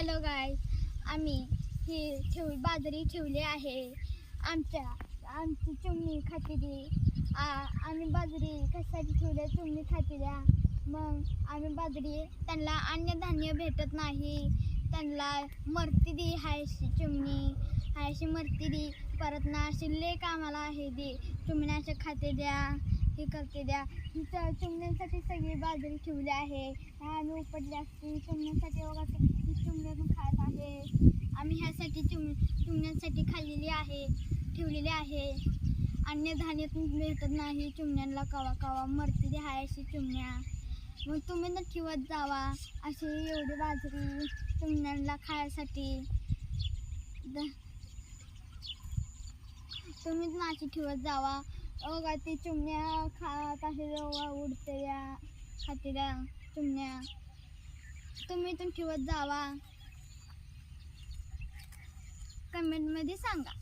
Hello guys, आम्ही ही बाजरी ठेवली आहे. आमची चिमणी खाते ती. आम्ही बाजरी कशासाठी ठेवली? चिमणी खाते द्या. मग आम्ही बाजरी त्यांना अन्नधान्य भेटत नाही, त्यांना मरती दी हायशी चिमणी, हायशी मरती दी. परत ना शिल्ले कामाला आहे दी चिमण्याचे खाते द्या, हे करते द्या. चिमण्यांसाठी सगळी बाजरी ठेवली आहे. आम्ही उपटली असते चिमण्यांसाठी. वगैरे चिमण्या पण खात आहे. आम्ही ह्यासाठी चिमण्यांसाठी खाल्लेली आहे, ठेवलेली आहे. अन्नधान्य भेटत नाही चिमण्यांना, कवा कवा मरती दी हायशी चिमण्या. मग तुम्ही न ठेवत जावा अशी एवढी बाजरी चिमण्यांना खायसाठी. तुम्हीच नाशी ठेवत जावा. बघा ती चिमण्या खात आहे, उडते द्या, खाते द्या चिमण्या. तुम्ही पण ठेवत जावा. कमेंटमध्ये सांगा.